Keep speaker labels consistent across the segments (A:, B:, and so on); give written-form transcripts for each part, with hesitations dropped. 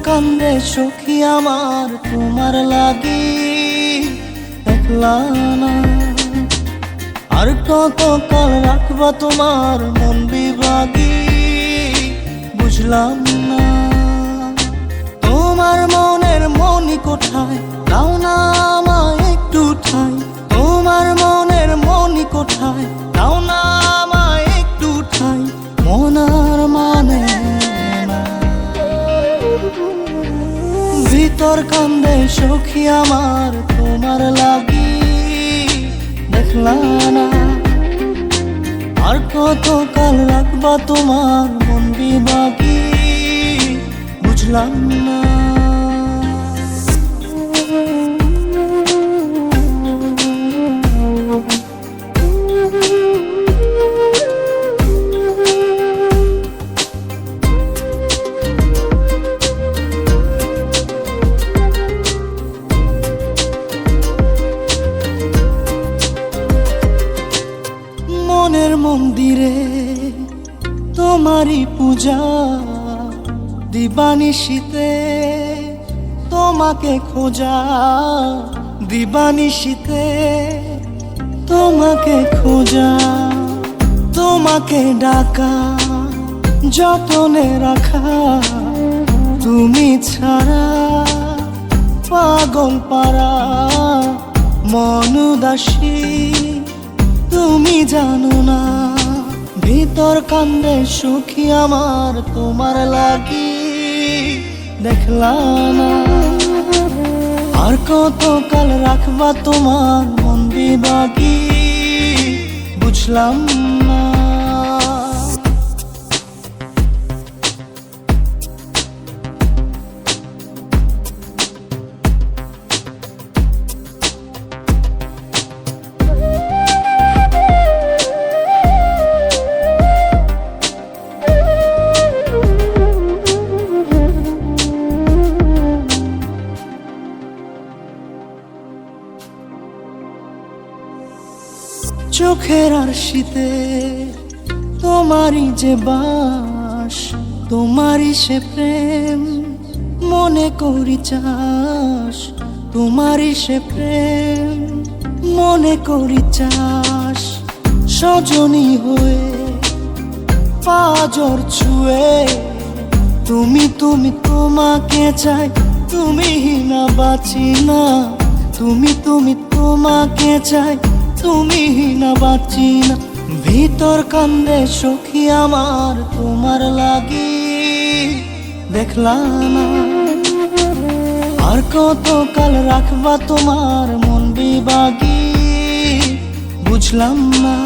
A: কান্দে সখী আমার তোমার লাগি একলা না। আর কত কাল রাখবা তোমার মন বিভাগী বুঝলাম না। তোমার মনের মনি কোঠায় দাও না আমায় একটু ঠাই। তোমার মনের মনি কোঠায় দাও না আমায় একটু ঠাই। মনার মানে ভিতর কান্দে সখী আমার তোমার লাগি দেখলা না। আর কত কাল রাখবা তোমার মন বিভাগী বুঝলাম না। মনের মন্দিরে তোমারই পূজা দিবানিশীতে তোমাকে খোঁজা। দিবানিশীতে তোমাকে খোঁজা। তোমাকে ডাকা যতনে রাখা। তুমি ছাড়া পাগল পারা মন উদাসী তুমি জানো না। ভিতর কান্দে সখী আমার তোমার লাগি দেখলা না। আর কত কাল রাখবা তোমার মন বিভাগী বুঝলাম না। চোখের আরশিতে তোমারই যে বাস। তোমারই সে প্রেম মনে করি চাস। তোমারই সে প্রেম মনে করি চাস। সজনী হয়ে পাজর ছুঁয়ে তুমি তুমি তোমাকে চাই। তুমি না বাঁচি না। তুমি তুমি তোমাকে চাই। তুমি না বাঁচি না। ভিতর কান্দে সখী আমার তোমার লাগি দেখলা না। আর কত কাল রাখবা তোমার মন বিভাগী বুঝলাম না।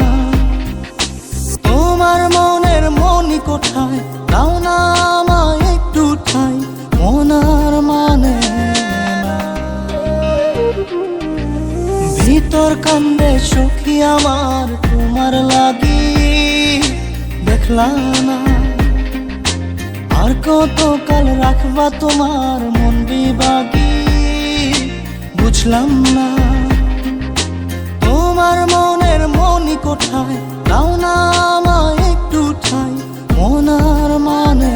A: তোমার মনের মনি কোঠায় দাও না আমায় একটু ঠাই। মনার মানে ভিতর কান্দে সখী আমার তোমার লাগি দেখলা না। আর কত কাল রাখবা তোমার মন বিভাগী বুঝলাম না। তোমার মনের মনি কোঠায় দাও না আমায় একটু ঠাই। মনার মানে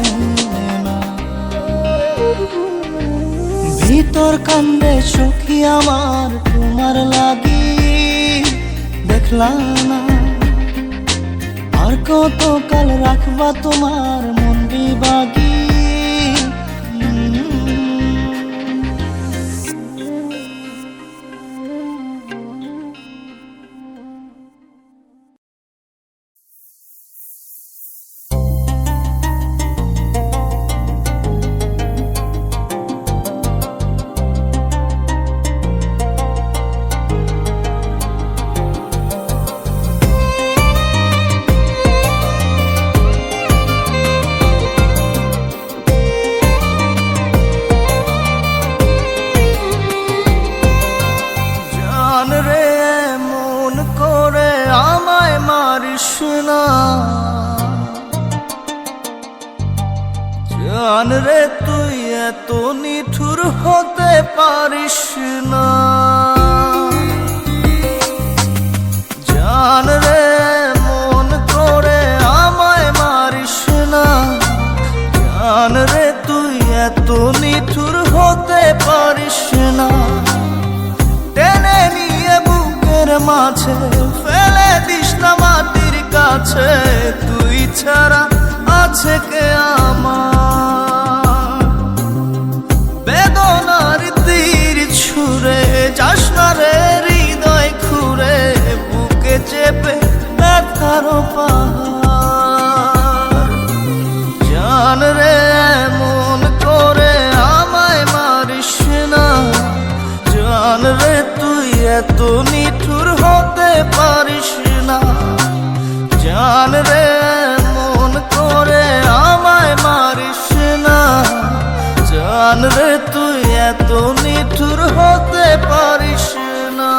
A: ভিতর কান্দে সখী আমার তোমার লাগি দেখলা না। আর কত কাল রাখবা তোমার মন বিভাগী।
B: জান রে তুই এত নিঠুর হতে পারিস না। জান রে মন করে আমায় মারিস না। জান রে তুই এত নিঠুর মাঝে ফেলে দিস না মাটির কাছে, তুই ছাড়া আছে কে আমার? বেদনার তীর ছুঁড়ে যাস না রে হৃদয় খুঁড়ে, বুকে চেপে ব্যথার পাহাড়। জান রে এমন করে আমায় মারিস না, জান রে তুই এত নিঠুর হতে পারিস না। জান রে এমন করে আমায় মারিস না, জান রে তুই এত নিঠুর হতে পারিস না।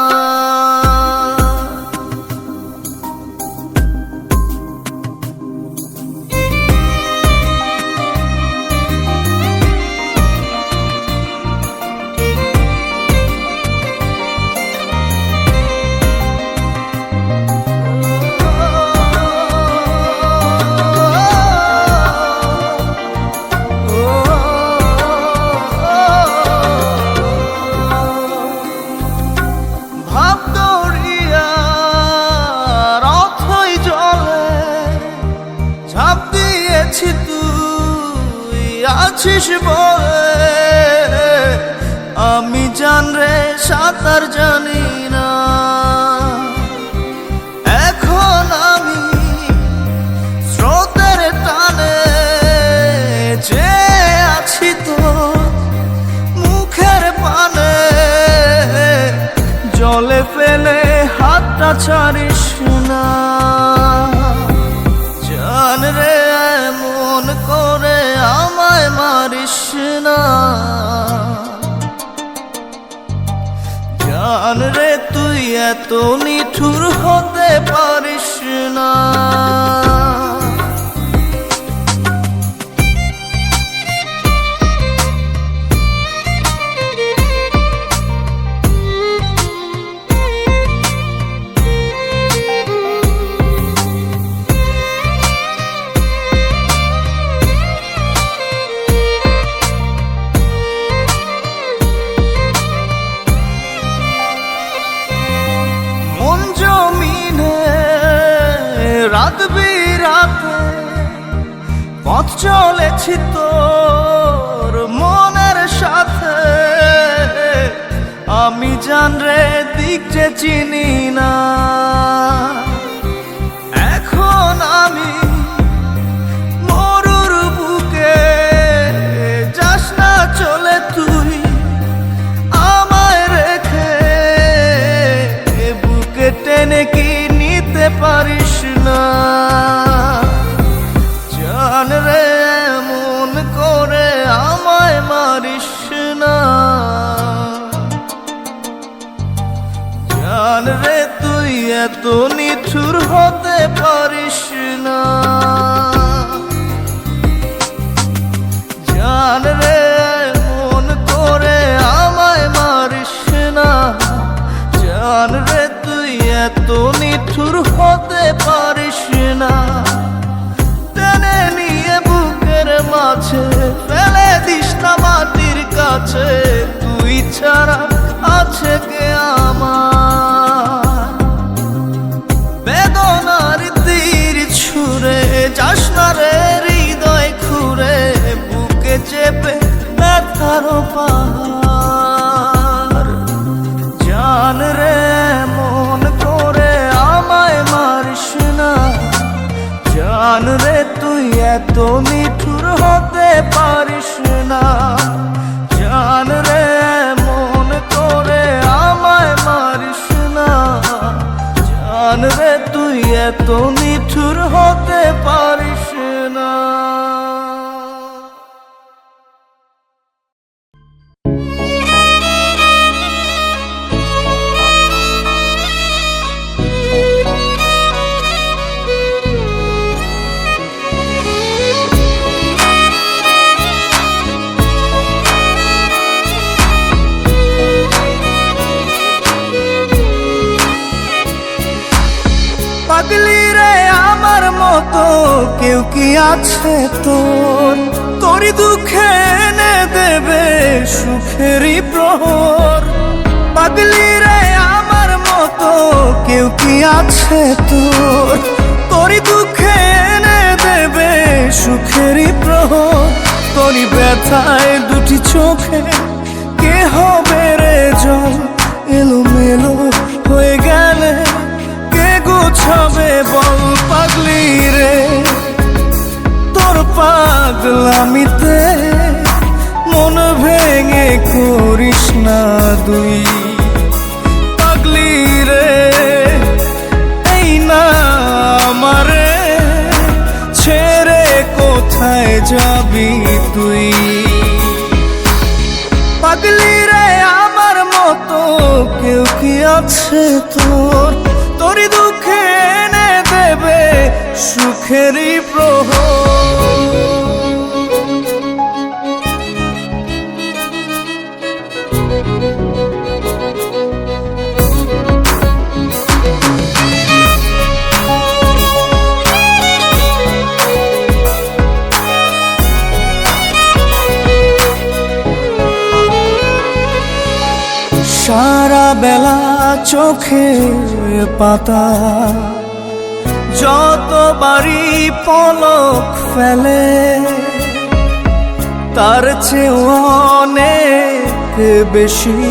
B: আছিস বলে আমি জান রে সাঁতার জানি না, এখন আমি স্রোতের টানে যে আছি তো মুখের পানে। জলে ফেলে হাতটা ছাড়িস না, জান রে এমন করে আমায় মারিস না। জান রে তুই এত নিঠুর হতে পারিস না। রাত বিরাতে পথ চলেছি তোর মনের সাথে, আমি জান রে দিক যে চিনি না। এখন আমি মরুর বুকে, যাস না চলে তুই আমায় রেখে, বুকে টেনে কি নিতে পারিস না। জান রে এমন করে আমায় মারিস না, জান রে তুই এত নিঠুর হতে পারিস না। জান রে এমন করে আমায় মারিস না, জান রে তুই এত নিঠুর হতে পারিস না। টেনে নিয়ে বুকের মাঝে ফেলে দিস না মাটির কাছে, তুই ছাড়া আছে কে আমার? বেদনার তীর ছুঁড়ে যাস না রে হৃদয় খুঁড়ে, বুকে চেপে ব্যথার পাহাড়। জান রে এমন করে আমায় মারিস না, জান রে তুই এত নিঠুর হতে পারিস না। জান রে এমন করে আমায় মারিস না, জান রে তুই এত নিঠুর হতে পারিস না। পাগলি রে আমার মতো কেউ কি আছে তোর, তোরই দুঃখে এনে দেবে সুখেরই প্রহর। পাগলি রে আমার মতো কেউ কি আছে তোর? তোরই দুঃখে এনে দেবে সুখেরই প্রহর। তোরই ব্যথায় দুটি চোখে কে হবে রে জল? এলোমেলো হয়ে গেলে কে গোছাবে বল? পাগলি রে তোর পাগলামিতে মন ভেঙে করিস না দুই। পাগলি রে এই না আমারে ছেড়ে কোথায় যাবি তুই? পাগলি রে আমার মতো কেউ কি আছে তোর? তোরই দুঃখে এনে দেবে সুখেরই প্রহর। সারা বেলা চোখে পাতা যতবারই পলক ফেলে, তার চেয়ে অনেক বেশি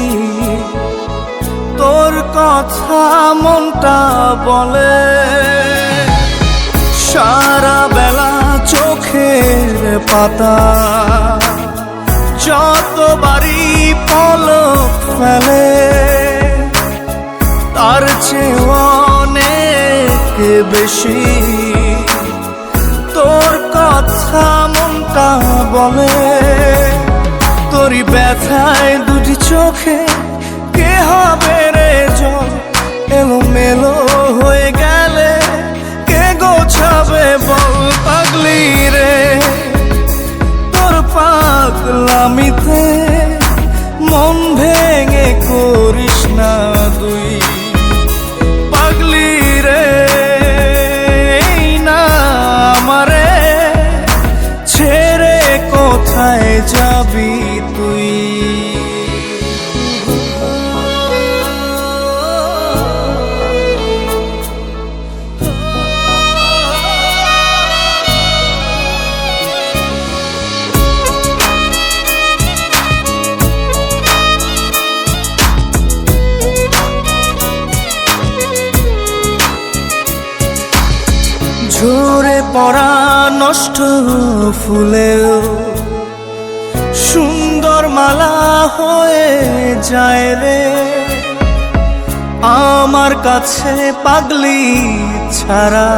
B: তোর কথা মনটা বলে। সারা বেলা চোখের পাতা যতবারই পলক ফেলে, তার চেয়ে অনেক বেশি তোর কথা মনটা বলে। তোরই ব্যথায় দুটি চোখে কে হবে রে জল? এলোমেলো হয়ে গেলে কে গোছাবে বল? পাগলি রে তোর পাগলামিতে মন ভেঙে করিস না দুই। পাগলি রে এই না আমারে ছেড়ে কোথায় যাবি তুই? ঝরে পড়া নষ্ট ফুলেও সুন্দর মালা হয়ে যায় রে আমার কাছে। পাগলি ছাড়া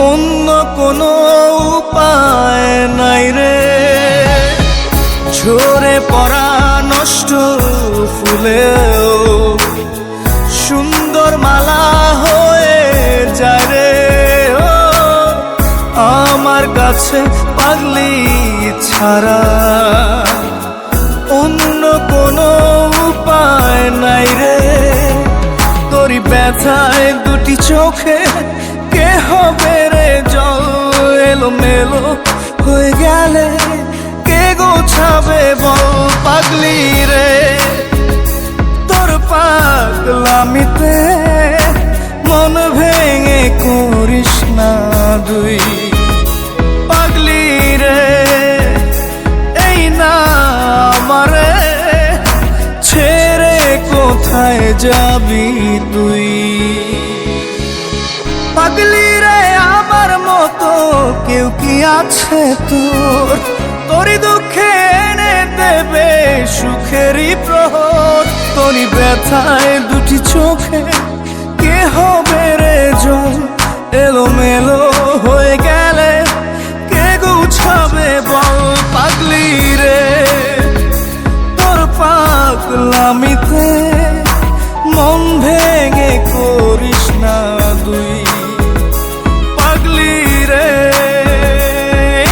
B: অন্য কোনো উপায় নাই রে। ঝরে পড়া নষ্ট ফুলেও সুন্দর মালা হয়ে যায় রে আমার কাছে। পাগলি ছাড়া অন্য কোনো উপায় নাই রে। তোরই ব্যথায় দুটি চোখে কে হবে রে জল? এলোমেলো হয়ে গেলে কে গোছাবে বল? পাগলি রে তোর পাগলামিতে মন ভেঙে করিস না দুই। পাগলি রে এই না আমারে ছেড়ে কোথায় যাবি তুই? পাগলি রে আমার মতো কেউ কি আছে তোর? তোরই দুঃখে এনে দেবে সুখেরই প্রহর। তোরই ব্যথায় দুটি চোখে কে হবে রে জল? এলোমেলো হয়ে গেলে কে গুছাবে বল? পাগলি রে তোর পাগলামিতে মন ভেঙে করিস না দুই। পাগলি রে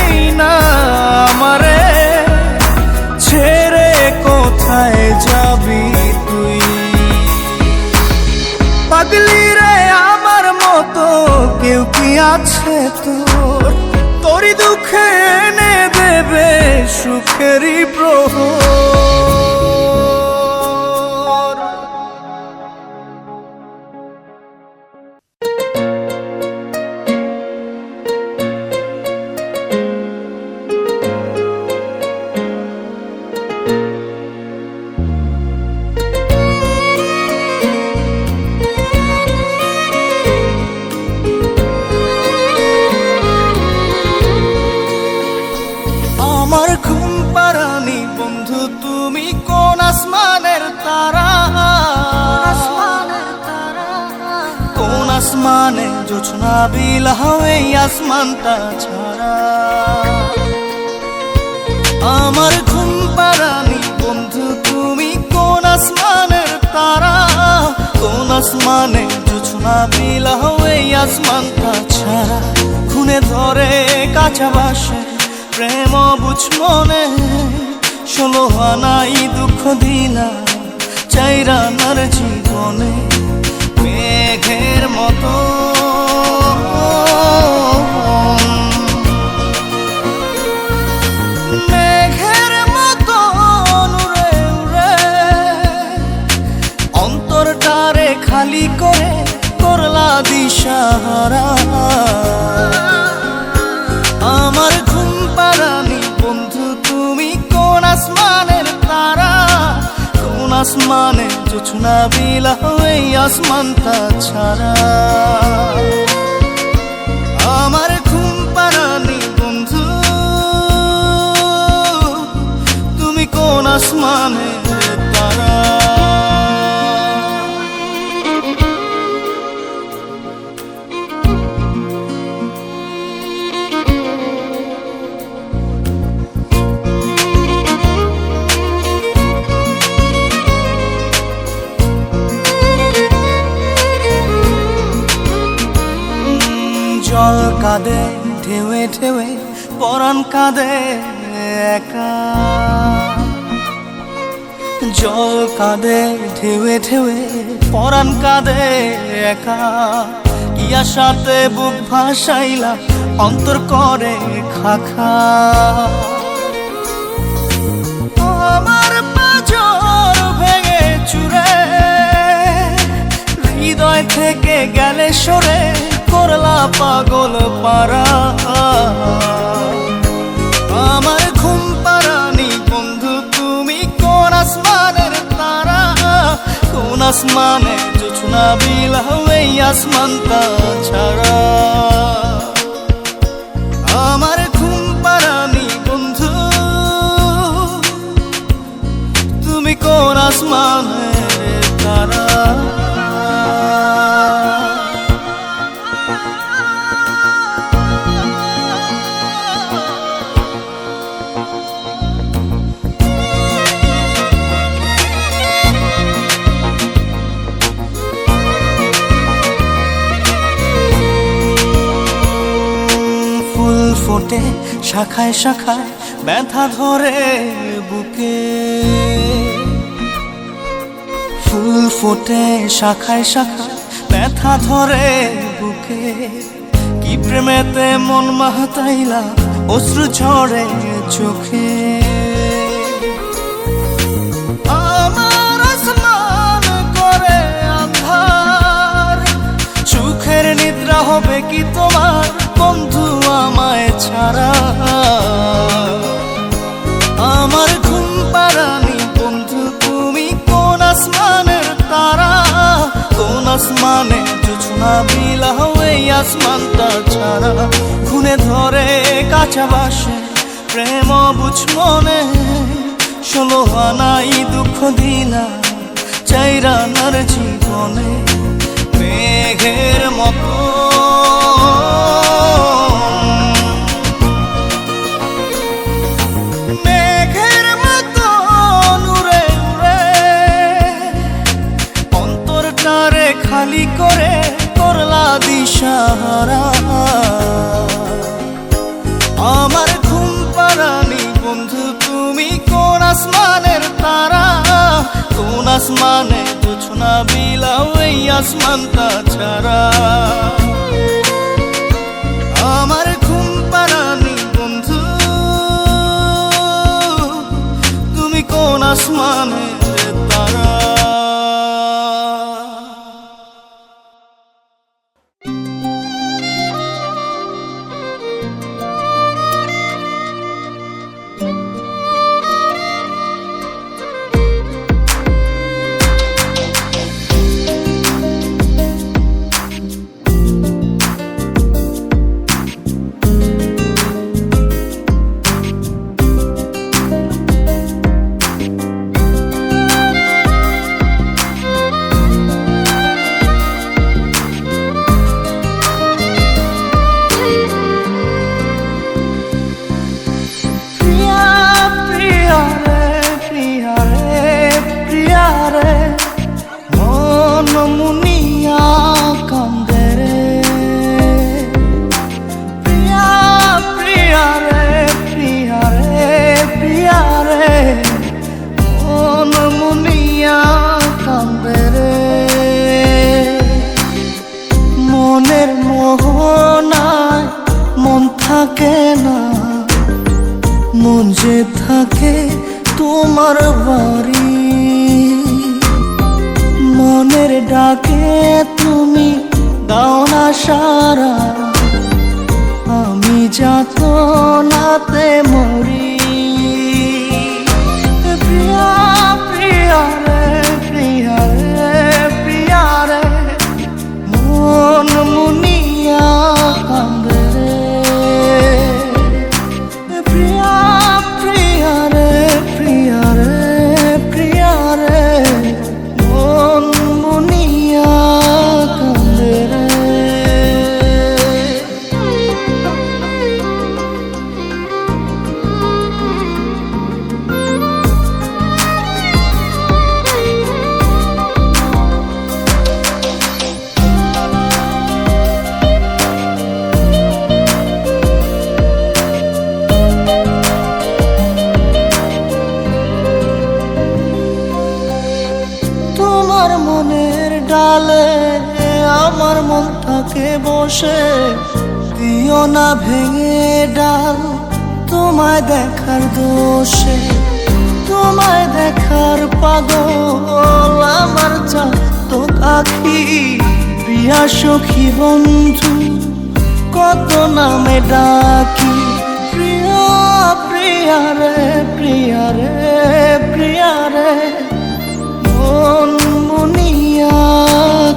B: এই না আমারে ছেড়ে কোথায় যাবি তুই? পাগলি রে আমার মতো কেউ কি আছে তোর? তোরই দুঃখে এনে দেবে সুখেরই প্রহর।
A: জোছনা বিলাও এই আসমানটা ছাড়া। আমার ঘুম পাড়ানি বন্ধু তুমি কোন আসমানের তারা, কোন আসমানে জোছনা বিলাও এই আসমানটা ছাড়া। খুনে ধরে কাঁচা বাসে প্রেম বুঝ মনে, 16 আনাই দুঃখ দিলা চাইরা নার জীবনে। মেঘের মতো মেঘের মতো উড়ে উড়ে অন্তরটারে খালি করে করলা দিশাহারা। আমার ঘুম পাড়ানি বন্ধু তুমি কোন আসমানের তারা, কোন আসমানে জোছনা বিলাও এই আসমানটা ছাড়া। আমার ঘুম পাড়ানি বন্ধু তুমি কোন আসমানের তারা। জল কাঁদে ঢেউে ঢেউে পরাণ কাঁদে একা, জল কাঁদে ঢেউে ঢেউে পরাণ কাঁদে একা। কি আশাতে বুক ভাসাইলা অন্তর করে খাখা। আমার পাঁজর ভেঙে চুরে হৃদয় থেকে গেলে সরে করলা পাগল পারা। আমার ঘুম পাড়ানি বন্ধু তুমি কোন আসমানের তারা, কোন আসমানে জোছনা বিলাও এই আসমানটা ছাড়া। আমার ঘুম পাড়ানি বন্ধু তুমি কোন আসমানের তারা। ফোটে শাখায় শাখায় ব্যথা ধরে বুকে, ফুল ফোটে শাখায় শাখায় ব্যথা ধরে বুকে। কি প্রেমেতে মন মাতাইলা অশ্রু ঝরে চোখে। আমার আসমান করে আন্ধার, সুখের নিদ্রা হবে কি তোমার বন্ধু আমায় ছাড়া। আমার ঘুম পাড়ানি বন্ধু তুমি কোন আসমানের তারা, কোন আসমানে জোছনা বিলাও এই আসমানটা ছাড়া। খুনে ধরে কাঁচা বাসে প্রেম বুঝ মনে, 16 আনাই দুঃখ দিলা চাইরা নার জীবনে। মেঘের মতো মেঘের মতো উড়ে উড়ে অন্তরটারে খালি করে করলা দিশাহারা। আমার ঘুম পাড়ানি বন্ধু তুমি কোন আসমানের তারা, কোন আসমানে জোছনা বিলাও এই আসমানটা ছাড়া। আমার ঘুম পাড়ানি বন্ধু তুমি কোন আসমানের তারা। তুমি দাও না সারা, আমি যাতনাতে মরি। প্রিয়া প্রিয়া রে, প্রিয়া রে, প্রিয়া রে, মন মুনিয়া কান্দে রে। প্রিয়া প্রিয়া রে, প্রিয়া রে, প্রিয়া রে, মন মুনিয়া কান্দে রে। তোমার মনের ডালে আমার মন থাকে বসে, দিও না ভেঙে ডাল তোমায় দেখার দোষে। তোমায় দেখার পাগল আমার চাতক আখি, প্রিয়া সখী বন্ধু কত নামে ডাকি। প্রিয়া প্রিয়া রে, প্রিয়া রে, প্রিয়া রে, মন মুনিয়া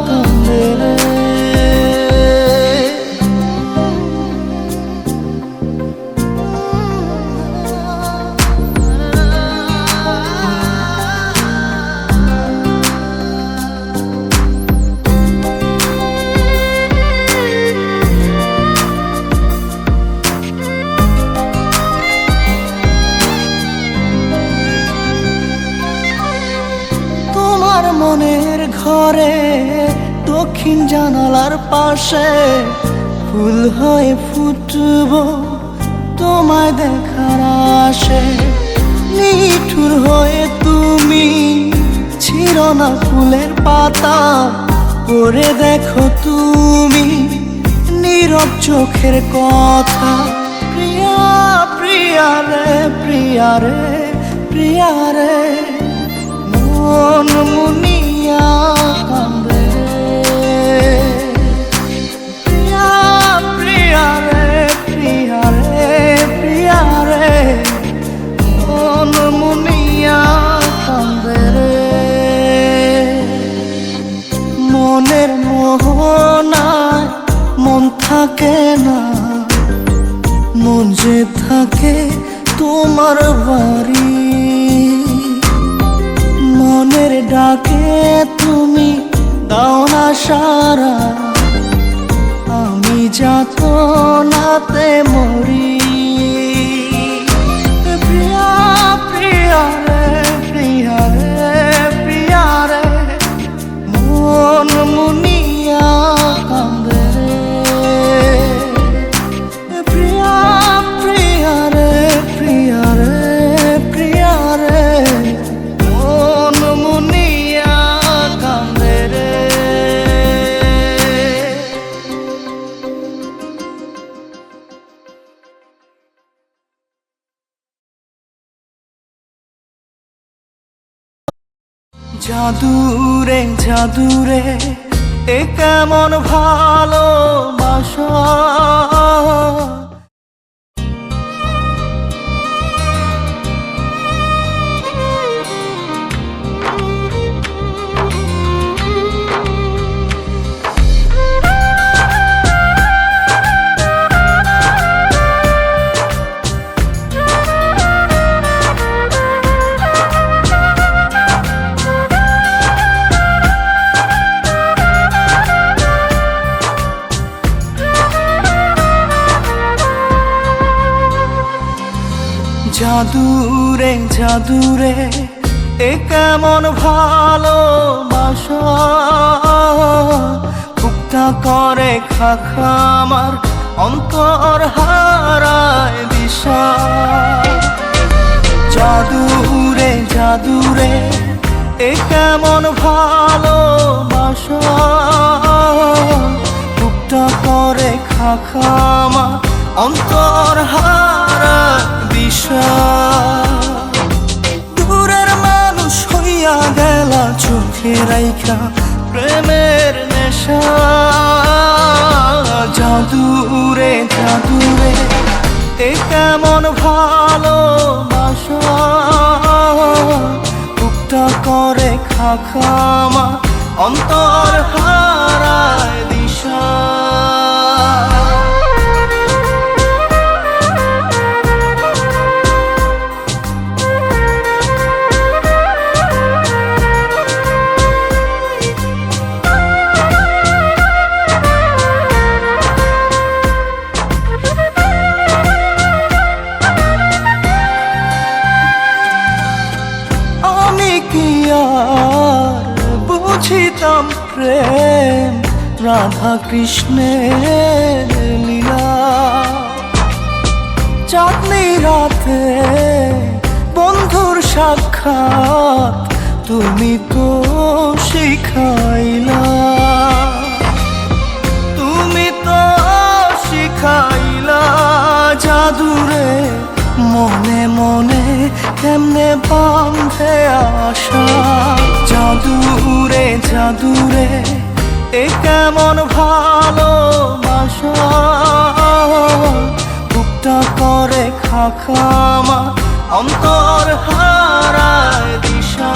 A: কান্দে রে। তোমার মনের ঘরে দক্ষিণ জানালার পাশে ফুল হয়ে ফুটব তোমায় দেখার আশে। নিঠুর হয়ে তুমি ছিল না ফুলের পাতা, পড়ে দেখো তুমি নীরব চোখের কথা। প্রিয়া প্রিয়া রে, প্রিয়া রে, প্রিয়া রে, মন মুনিয়া কান্দে রে। প্রিয়া প্রিয়া রে, প্রিয়া রে, প্রিয়া রে, মন মুনিয়া কান্দে রে। মনের মোহনায় মন থাকে না, মন যে থাকে তোমার বাড়ি। মনের ডাকে তুমি দাও না সারা, আমি যাতনাতে মরি। প্রিয়া প্রিয়া রে, প্রিয়া রে, প্রিয়া রে, মন মুনিয়া কান্দে রে। প্রিয়া প্রিয়া রে, প্রিয়া রে, প্রিয়া রে, মন মুনিয়া কান্দে রে। জাদুরে জাদুরে এ কেমন ভালোবাসা, জাদুরে জাদুরে এ কেমন ভালোবাসা, বুকটা করে খাখা আমার অন্তর হারায় দিশা। জাদুরে জাদুরে এ কেমন ভালোবাসা, বুকটা করে খাখা আমার অন্তর হারায় দিশা। দূরের মানুষ হইয়া গেলা চোখে রাইখা প্রেমের
B: নেশা। জাদুরে জাদুরে এ কেমন ভালোবাসা, বুকটা করে খাখামা, অন্তর হারায় দিশা। আমি কি আর বুঝিতাম প্রেম, রাধা কৃষ্ণের লীলা। চাঁদনি রাতে বন্ধুর সাক্ষাৎ তুমি তো শিখাইলা, তুমি তো শিখাইলা। জাদুরে মনে মনে কেমনে বাঁধে আশা। জাদুরে জাদুরে এ কেমন ভালোবাসা, বুকটা করে খাখামা, অন্তর হারায় দিশা।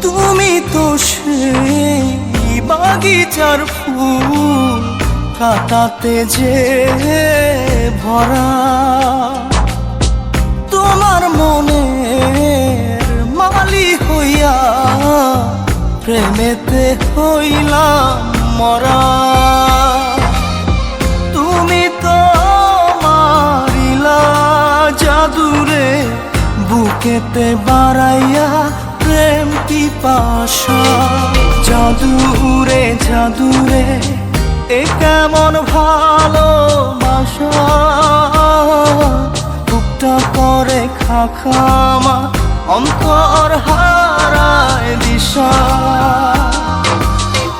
B: তুমি তো সেই বাগিচার ফুল, কাটাতে যে ভরা। তোমার মনের মালি হইয়া প্রেমেতে হইলাম মরা। তুমি তো মারিলা জাদুরে, বুকেতে বাড়াইয়া প্রেম পিপাসা। জাদুরে জাদুরে এ কেমন ভালোবাসা, বুকটা করে খাখামা, অন্তর হারায় দিশা।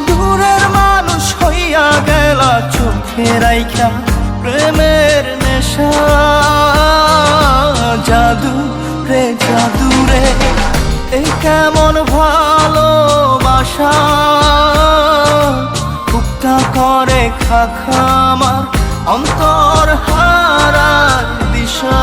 B: দূরের মানুষ হইয়া গেলা চোখে রাইখা প্রেমের নেশা। জাদুরে জাদুরে এ কেমন ভালোবাসা, বুকটা করে খাখামা, অন্তর হারায় দিশা।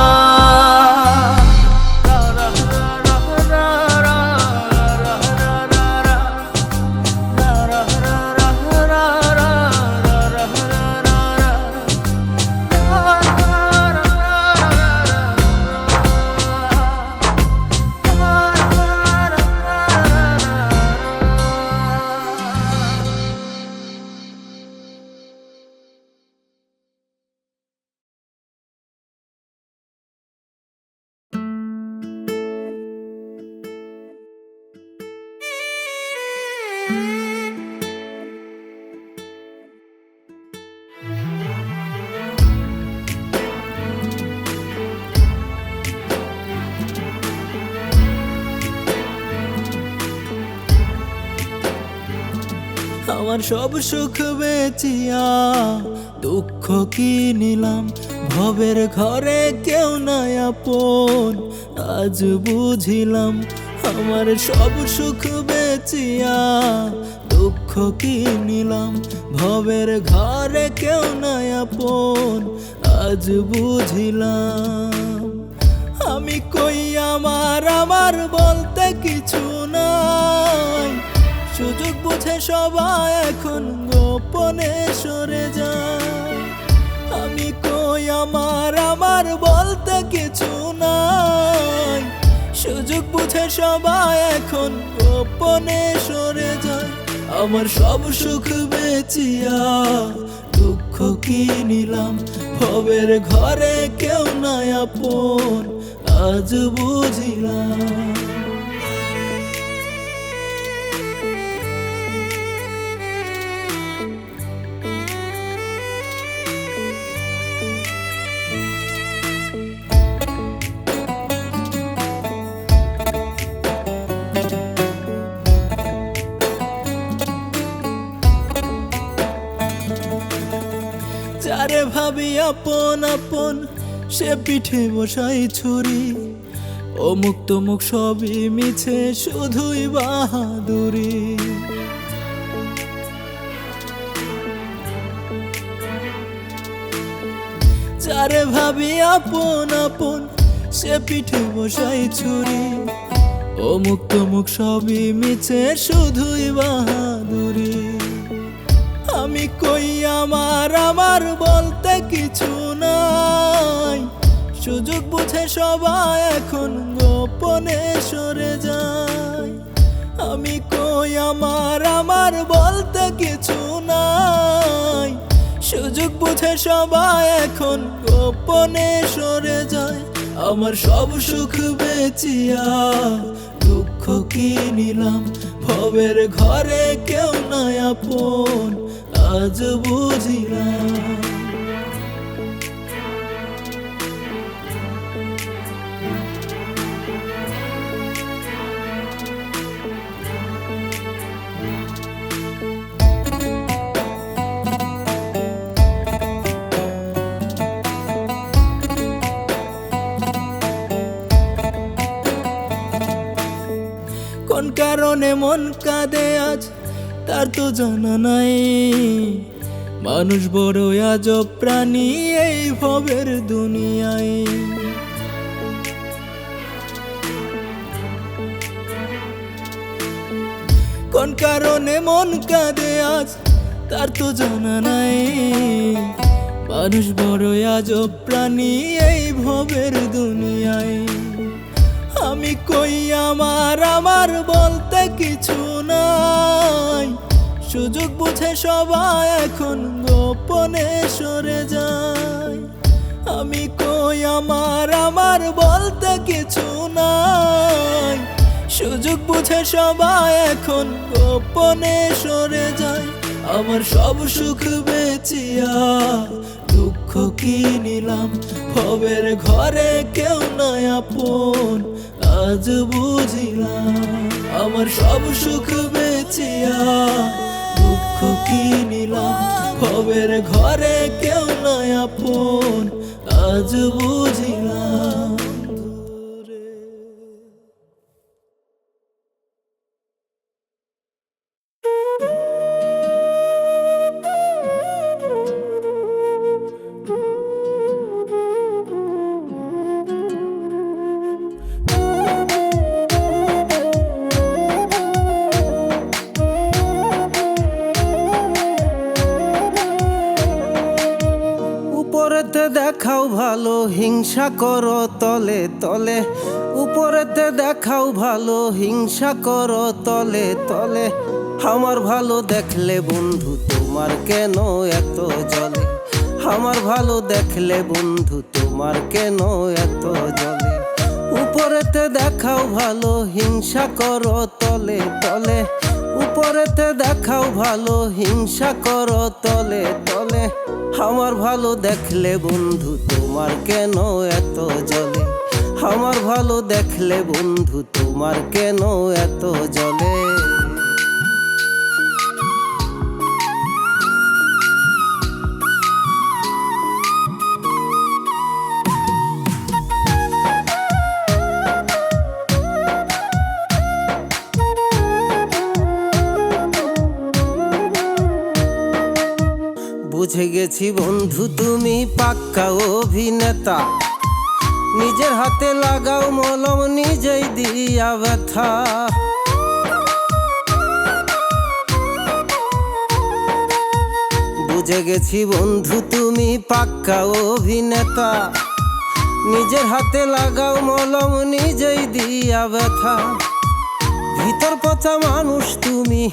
A: আমার সব সুখ বেচিয়া দুঃখ কি নিলাম, ভবের ঘরে কেউ নাই আপন আজ বুঝিলাম। আমার সব সুখ বেচিয়া দুঃখ কি নিলাম, ভবের ঘরে কেউ নাই আপন আজ বুঝিলাম। আমি কই আমার আমার বলতে কিছু নাই, সুযোগ বুঝে সবাই এখন গোপনে সরে যায়। আমি কই আমার আমার বলতে কিছু নাই, সুযোগ বুঝে সবাই এখন গোপনে সরে যায়। আমার সব সুখ বেচিয়া দুঃখ কি নিলাম, ভবের ঘরে কেউ নাই আপন আজ বুঝিলাম। যারে ভাবি আপন আপন সে পিঠে বসাই ছুরি, অমুক তমুক সবই মিছে শুধুই বাহাদুরি। যারে ভাবি আপন আপন সে পিঠে বসাই ছুরি, অমুক তমুক সবই মিছে শুধুই বাহাদুরি। আমি কই আমার আমার বলতে কিছু নাই, সুযোগ বুঝে সবাই এখন গোপনে সরে যায়। আমি কই আমার আমার বলতে কিছু নাই, সুযোগ বুঝে সবাই এখন গোপনে সরে যায়। আমার সব সুখ বেচিয়া দুঃখ কি নিলাম, ভবের ঘরে কেউ নাই আপন আজ বুঝিলাম। কোন কারণে মন কাঁদে আজ তার তো জানা নাই, মানুষ বড় আজব প্রাণী এই ভবের দুনিয়ায়। কোন কারণে মন কাঁদে আজ তার তো জানা নাই, মানুষ বড় আজব প্রাণী এই ভবের দুনিয়ায়। আমি কই আমার আমার বলতে কিছু নাই, সুযোগ বুঝে সবাই এখন গোপনে সরে যায়। আমি কই আমার আমার বলতে কিছু নাই, সুযোগ বুঝে সবাই এখন গোপনে সরে যায়। আমার সব সুখ বেচিয়া দুঃখ কি নিলাম, ভবের ঘরে কেউ নাই আপন আজ বুঝিলাম। আমার সব সুখ বেচিয়া দুঃখ কি নিলাম, ভবের ঘরে কেউ নাই আপন আজ বুঝিলাম।
B: উপরেতে দেখাও ভালো হিংসা করো তলে তলে, উপরেতে দেখাও ভালো হিংসা করো তলে তলে। আমার ভালো দেখলে বন্ধু তোমার কেন এত জ্বলে, আমার ভালো দেখলে বন্ধু তোমার কেন এত জ্বলে। উপরেতে দেখাও ভালো হিংসা করো তলে তলে, উপরেতে দেখাও ভালো হিংসা করো তলে তলে। আমার ভালো দেখলে বন্ধু তোমার কেন এত জ্বলে, আমার ভালো দেখলে বন্ধু তোমার কেন এত জ্বলে। বুঝে গেছি বন্ধু তুমি পাক্কা অভিনেতা, নিজের হাতে লাগাও মলম নিজেই দিয়া ব্যথা। বুঝে গেছি বন্ধু তুমি পাক্কা অভিনেতা, নিজের হাতে লাগাও মলম নিজেই দিয়া ব্যথা। ভিতর পচা মানুষ তুমি,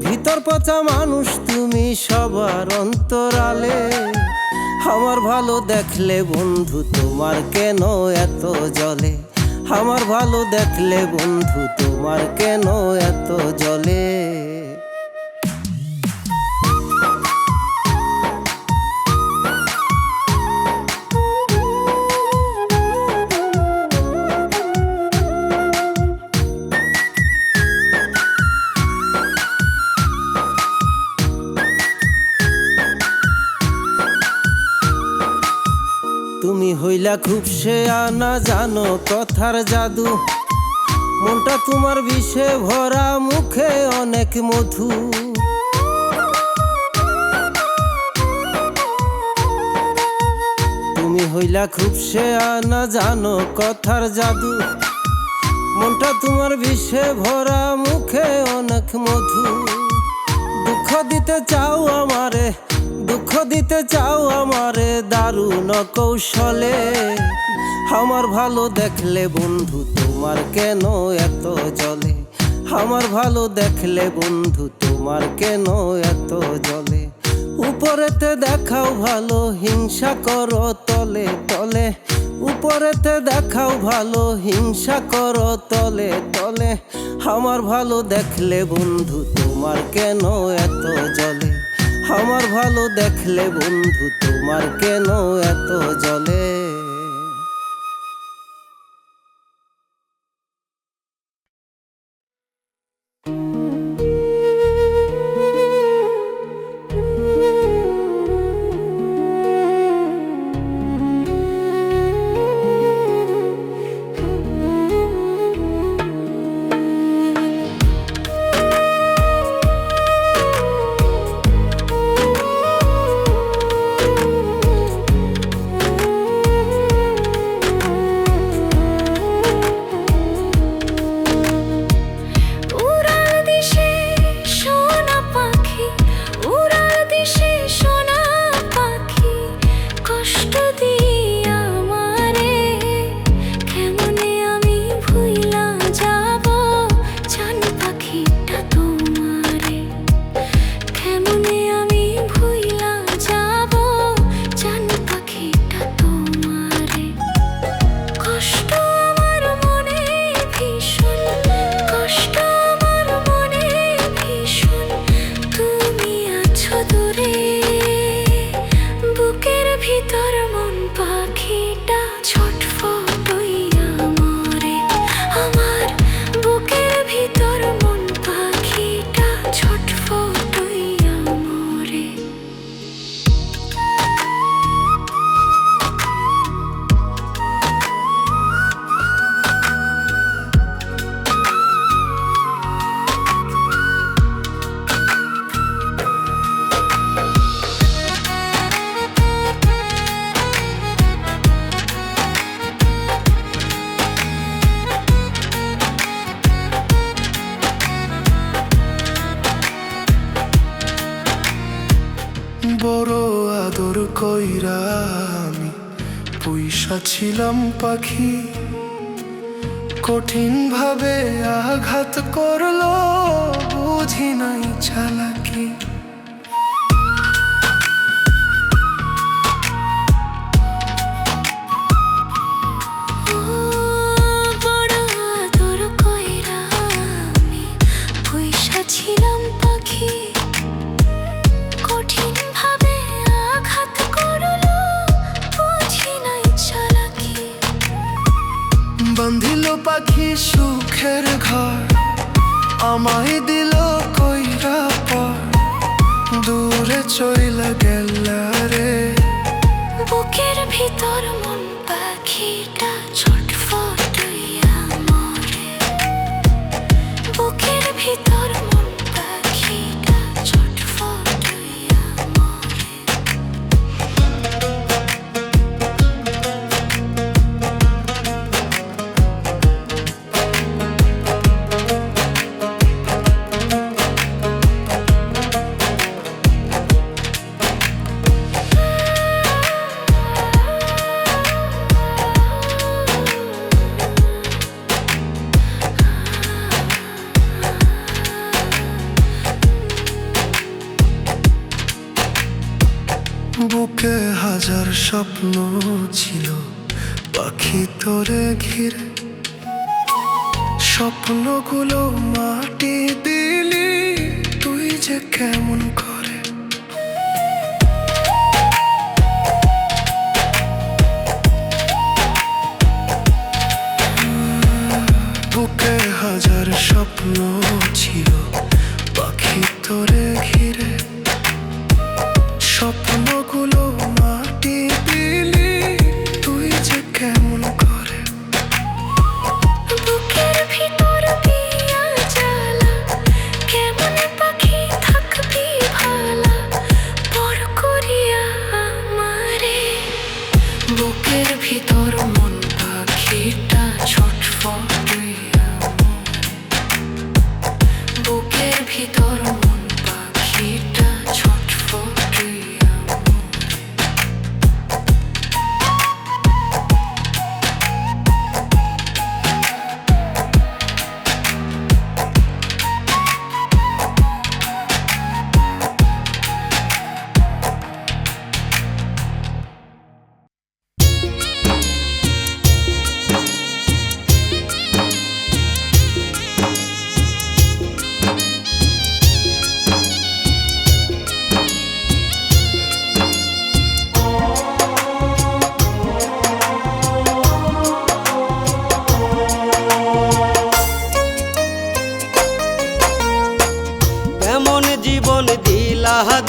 B: ভিতর পচা মানুষ তুমি সবার অন্তরালে। আমার ভালো দেখলে বন্ধু তোমার কেন এত জ্বলে, আমার ভালো দেখলে বন্ধু তোমার কেন এত জ্বলে। হইলা খুব সে আনা জানো কথার জাদু, মনটা তোমার বিষে ভরা মুখে অনেক মধু। তুমি হইলা খুব সে আনা জানো কথার জাদু, মনটা তোমার বিষে ভরা মুখে অনেক মধু। দুঃখ দিতে চাও আমারে, দুঃখ দিতে চাও আমারে দারুণ কৌশলে। আমার ভালো দেখলে বন্ধু তোমার কেন এত জ্বলে, আমার ভালো দেখলে বন্ধু তোমার কেন এত জ্বলে। উপরেতে দেখাও ভালো হিংসা করো তলে তলে, উপরেতে দেখাও ভালো হিংসা করো তলে তলে। আমার ভালো দেখলে বন্ধু তোমার কেন এত জ্বলে, আমার ভালো দেখলে বন্ধু তোমার কেন এত জ্বলে।
C: বড় আদর কইরা আমি পুইসা ছিলাম পাখি, কঠিন ভাবে আঘাত করলো বুঝি নাই চালাকি। বান্ধিল পাখি সুখের ঘর, আমায় দিল কইরা পর, দূরে চইলা গেলা রে।
D: বুকের ভিতর মন পাখিটা ছটফটাইয়া মরে, বুকের ভিতর মন পাখিটা ছটফটাইয়া মরে।
C: বুকে হাজার স্বপ্ন ছিল পাখি তোরে ঘিরে, স্বপ্নগুলো মাটি দিলি তুই যে কেমন করে। বুকে হাজার স্বপ্ন ছিল পাখি তোরে ঘিরে, স্বপ্নগুলো মাটি দিলি তুই যে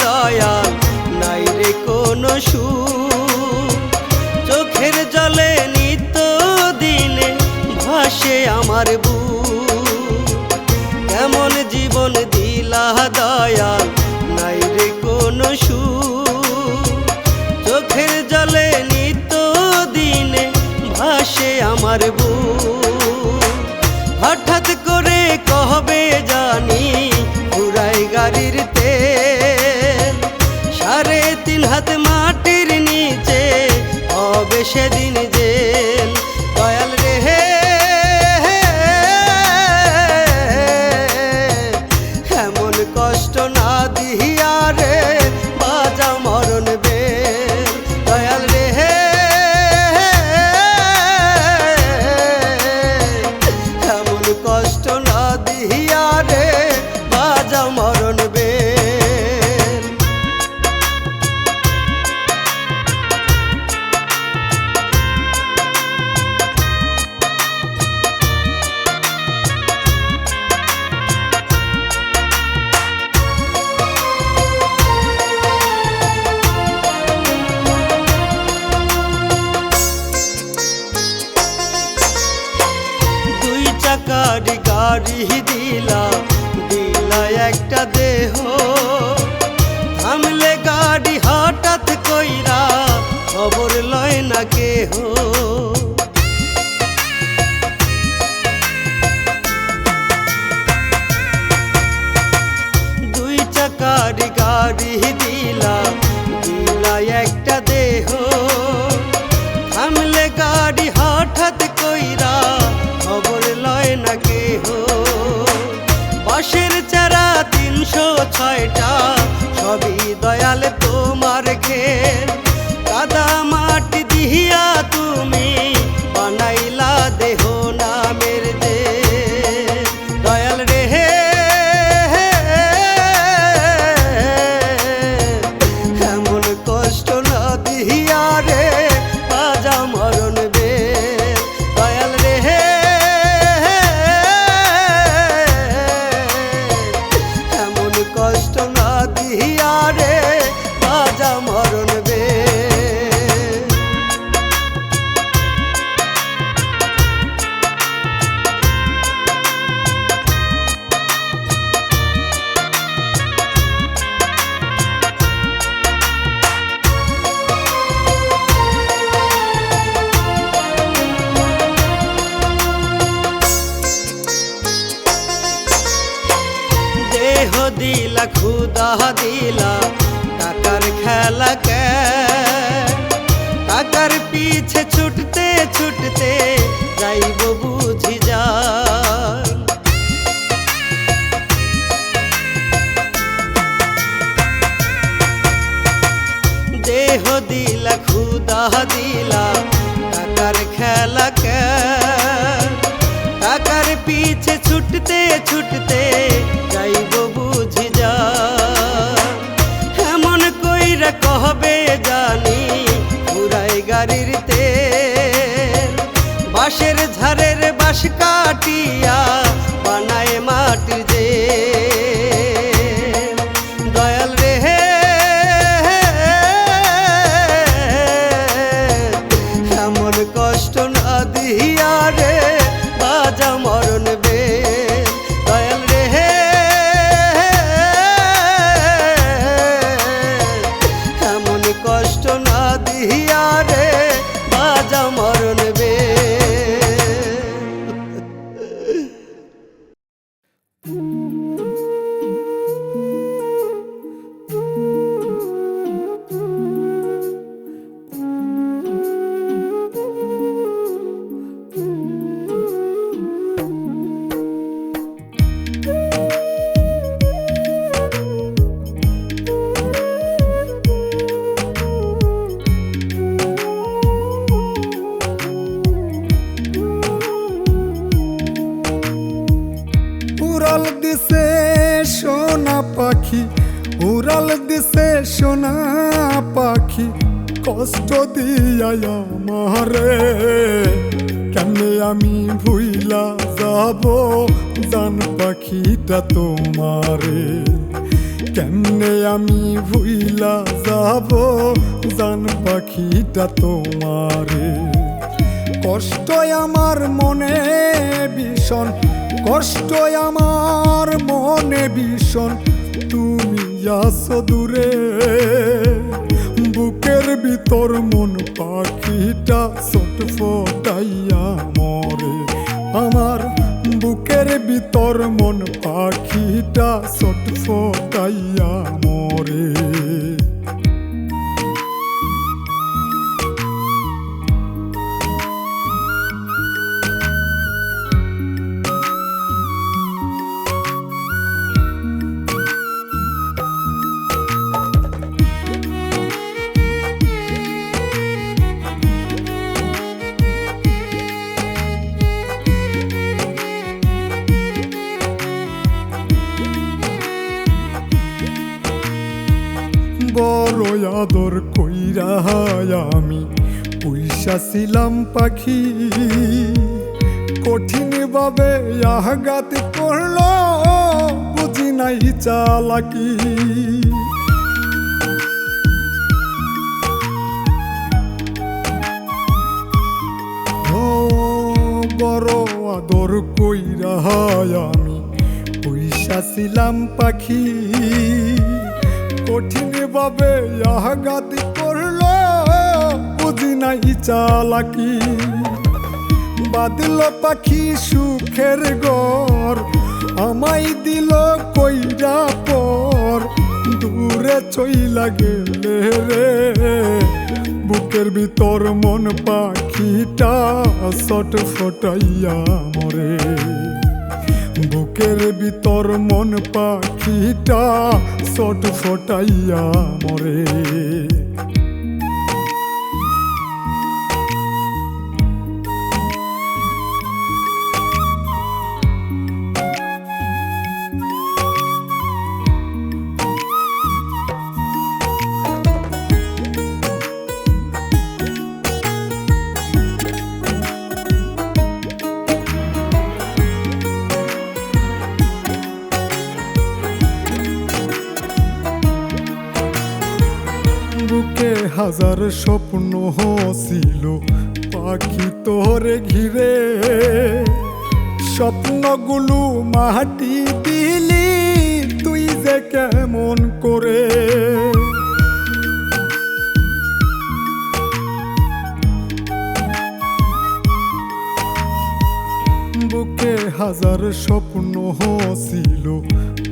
E: দয়াল নাই রে কোনো সুর। চোখের জলে নিত্য দিনে ভাসে আমার বুক। কেমন জীবন দিলা দয়াল নাই রে কোনো সুর। চোখের জলে নিত্য দিনে ভাসে আমার বুক। হঠাৎ করে কবে জানি পুরাই গাড়ির তেল। 3.5 হাত মাটির নিচে হবে সেদিন জেল। দয়াল রে এমন কষ্ট না দিয়া রে বাজা মরণ বেল। দয়াল রে এমন কষ্ট না দিয়া রে বাজা মরণ বেল। দুই চাকার গাড়ি দিলা দিলা একটা দেহ। থামলে গাড়ি হঠাৎ কইরা খবর লয় না কেহ। দুই চাকার গাড়ি দিলা দিলা একটা দেহ। থামলে গাড়ি হঠাৎ কইরা খবর লয় না কেহ। বাঁশের চারা 306টা সবই দয়াল তোমার ঘের। কাদা মাটি দিহিয়া তুমি বানাইলা দেহ নামের যে। দয়াল রে এমন কষ্ট না দিহিয়া রে বাজা মরণ বেল। দয়াল রে এমন কষ্ট না দিহিয়া রে বাজা মরণ বেল। দেহ দিলা খুদা দিলা টাকার খেলা কে। টাকার পিছে ছুটতে ছুটতে যাইব বুঝি যান। দেহ দিলা খুদা দিলা টাকার খেলা কে। টাকার পিছে ছুটতে ছুটতে যাইব বুঝি যা। এমন কইরা কহবে জানি পুরাই গাড়ির তেল। বাঁশের ঝাড়ের বাঁশ কাটিয়া বানায় মাটির যে। দয়াল রে এমন কষ্ট না দিয়া রে বাজা মরণ বেল। দয়াল রে এমন কষ্ট না দিয়া রে বাজা মরণ বেল।
F: উড়াল দিছে সোনা পাখি, উড়াল দিছে সোনা পাখি, কষ্ট দিয়া আমারে কেমনে আমি ভুইলা যাব জান পাখিটা তোমারে। কেমনে আমি ভুইলা যাব জান পাখিটা তোমারে। কষ্ট আমার মনে ভীষণ, কষ্ট আমার মনে ভীষণ, তুমি আছো দূরে। বুকের ভিতর মন পাখিটা ছটফটাইয়া মরে। আমার বুকের ভিতর মন পাখিটা ছটফটাইয়া মরে। বড় আদর কইরা আমি পয়সা ছিলাম পাখি, কঠিন ভাবে আঘাত করলো বুঝি নাই চালাকি। ও বড় আদর কইরা আমি পয়সা ছিলাম পাখি, কঠিন ভাবে আঘাত করলো বুঝি নাই চালাকি। বাদল পাখি সুখের ঘর আমায় দিল কইরা পর, দূরে চইলা গেলে রে। বুকের ভিতর মন পাখিটা ছটফটাইয়া মরে। বুকের ভিতর মন পাখিটা ছটফটাইয়া মরে। বুকে হাজার স্বপ্ন ছিল পাখি তোরে ঘিরে, স্বপ্নগুলো মাটি দিলি তুই যে কেমন করে। বুকে হাজার স্বপ্ন ছিল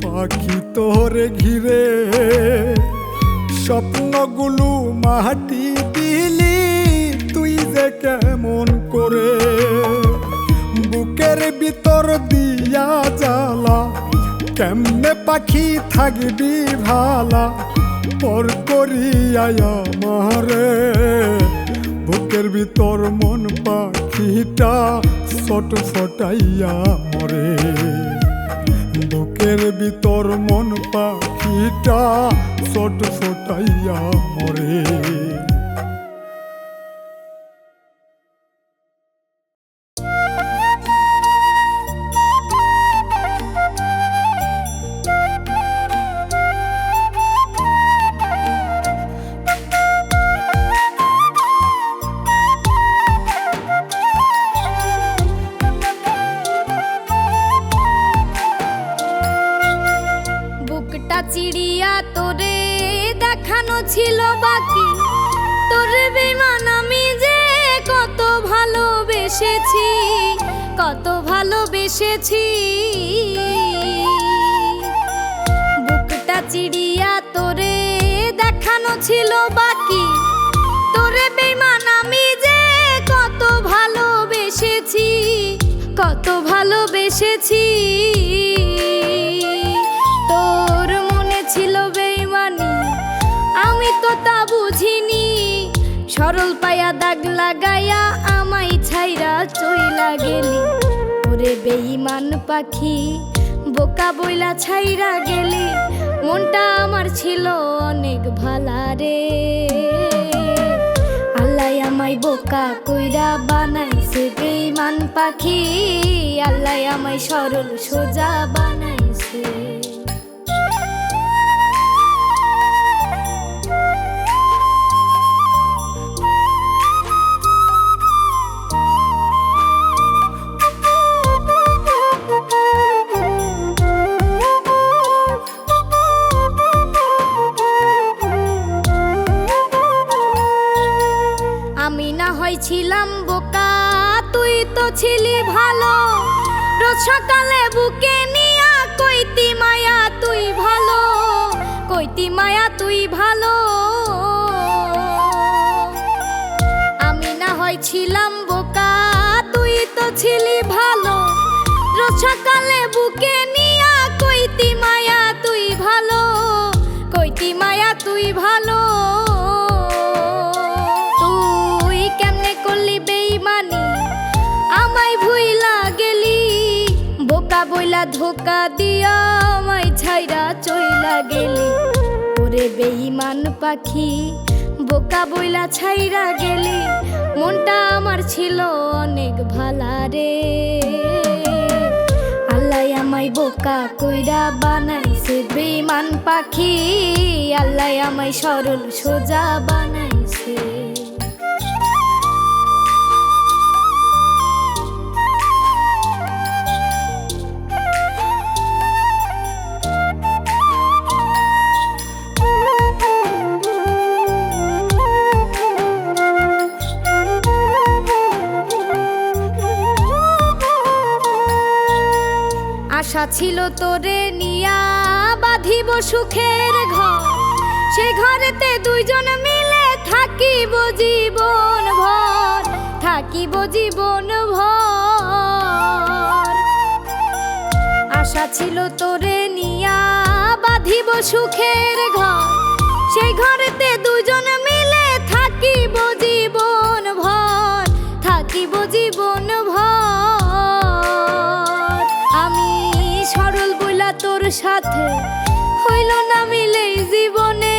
F: পাখি তোরে ঘিরে, স্বপ্নগুলো মাটি দিলি তুই যে কেমন করে। বুকের ভিতর দিয়া জ্বালা কেমনে পাখি থাকবি ভালা, পর করিয়া আমারে। বুকের ভিতর মন পাখিটা ছটফটাইয়া মরে। বুকের ভিতর মন পাখিটা ছটফটাইয়া মরে।
D: চিড়িয়া তোরে দেখানো ছিল বাকি, তোরে বেমান আমি যে কত ভালোবেসেছি, কত ভালোবেসেছি। বুকটা চিড়িয়া তোরে দেখানো ছিল বাকি, তোরে বেমান আমি যে কত ভালোবেসেছি, কত ভালোবেসেছি। তোর মনে ছিল বেইমানি আমি তো তা বুঝিনি, সরল পায়া দাগ লাগাইয়া আমায় ছাইরা চইলা গেলি। ওরে বেইমান পাখি বোকা বইলা ছাইরা গেলি, মনটা আমার ছিল অনেক ভালা রে। আল্লাহ আমায় বোকা কইরা বানাইছে বেইমান পাখি, আল্লাহ আমায় সরল সোজা বানাইছে। ছিলি ভালো, রোজ সকালে বুকে নিয়া কইতি মায়া তুই ভালো, কইতি মায়া তুই ভালো। আমি না হয় ছিলাম বোকা, তুই তো ছিলি ভালো, রোজ সকালে বুকে নিয়া কইতি মায়া তুই ভালো, কইতি মায়া তুই ভালো। তুই কেমনে করলি বেইমানি, আমায় ভুইলা গেলি, বোকা বইলা ধোকা দিয়া আমায় ছাইরা চইলা গেলি। ওরে বেইমান পাখি, বোকা বইলা ছাইরা গেলি, মনটা আমার ছিল অনেক ভালা রে। আল্লাহ আমায় বোকা কইরা বানাইছে বেইমান পাখি, আল্লাহ আমায় সরল সোজা বানাইছে। আশা ছিল তোরে নিয়া বাঁধিব সুখের ঘর, সে ঘরেতে দুইজন মিলে থাকিব জীবন ভর, থাকিব জীবন ভর। আশা ছিল তোরে নিয়া বাঁধিব সুখের ঘর, সেই ঘরেতে দুইজন মিলে থাকিব জীবন ভর, থাকিব জীবন ভর। আমি সরল বইলা তোর সাথে হইল না মিলে জীবনে,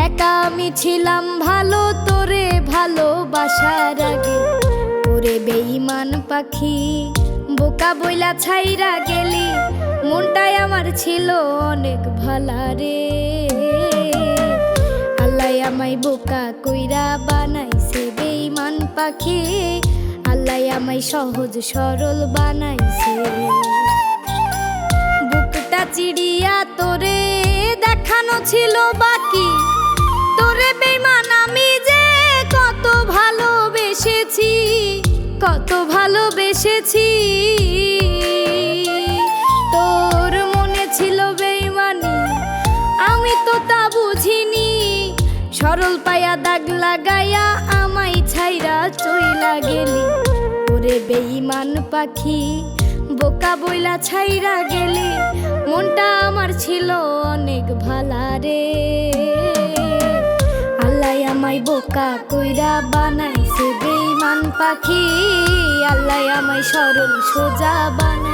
D: একা আমি ছিলাম ভালো তোরে ভালোবাসার আগে। ওরে বেঈমান পাখি, বোকা বইলা ছাইরা গেলি, মনটাই আমার ছিল অনেক ভালা রে। আল্লাহ আমায় বোকা কইরা বানাইছে বেঈমান পাখি, আল্লাহ আমায় সহজ সরল বানাইছে। বুকটা চিড়িয়া তোরে দেখানো ছিল বাকি, তোরে বেঈমান আমি যে কত ভালোবেসেছি, কত ভালোবেসেছি। তোর মনে ছিল বেঈমানি, আমি তো তা বুঝিনি, সরল পায়া দাগ লাগাইয়া আমায় ছাইরা চইলা গেলি। ওরে বেঈমান পাখি, বোকা বইলা ছাইরা গেলি, মনটা আমার ছিল অনেক ভালা রে। আল্লাহ আমায় বোকা কইরা বানাইছে বেঈমান পাখি, আল্লাহ আমায় সরল সোজা বানাই।